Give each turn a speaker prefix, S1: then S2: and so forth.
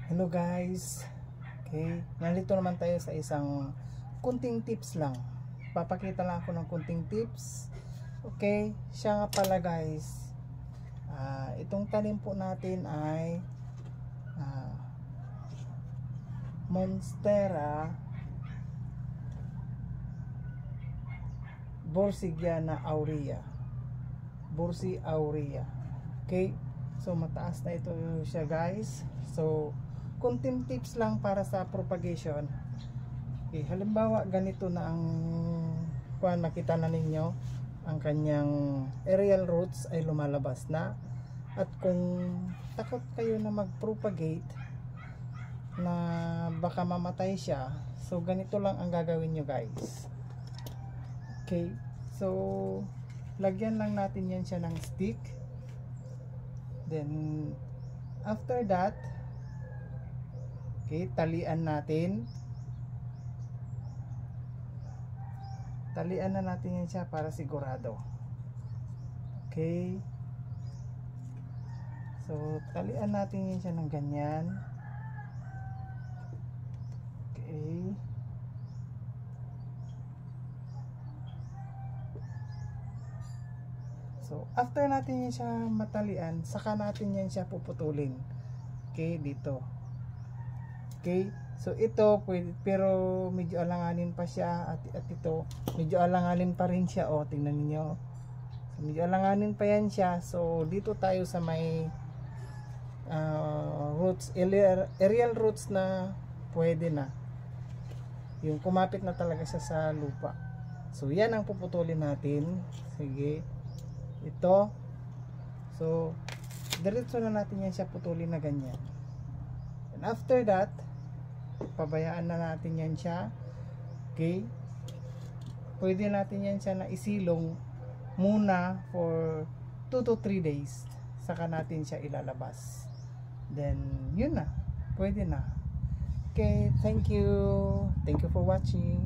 S1: Hello guys. Okay, nandito naman tayo sa isang kunting tips lang. Papakita lang ako ng kunting tips. Okay, siya nga pala guys. Itong tanim po natin ay Monstera Borsigiana aurea. Borsi aurea. Okay, so mataas na ito siya guys. So kunting tips lang para sa propagation. Okay, halimbawa ganito na ang nakita na ninyo, ang kanyang aerial roots ay lumalabas na. At kung takot kayo na mag-propagate na baka mamatay siya, so ganito lang ang gagawin nyo guys. Okay, so lagyan lang natin yan siya ng stick. Then after that, okay, talian natin. Talian na natin yan siya para sigurado. Okay. So, talian natin yan siya ng ganyan. Okay. So, after natin yan siya matalian, saka natin yan siya puputulin. Okay, dito. Okay, so ito pwede, pero medyo alanganin pa siya at ito medyo alanganin pa rin siya. O, tingnan niyo. So, medyo alanganin pa yan siya. So dito tayo sa may roots, aerial roots na pwede na. Yung kumapit na talaga siya sa lupa. So yan ang puputulin natin. Sige. Ito. So diretso na natin yan siya putulin na ganyan. And after that, pabayaan na natin yan siya. Okay, pwede natin yan siya na isilong muna for 2 to 3 days, saka natin siya ilalabas. Then yun na, pwede na. Okay, thank you for watching.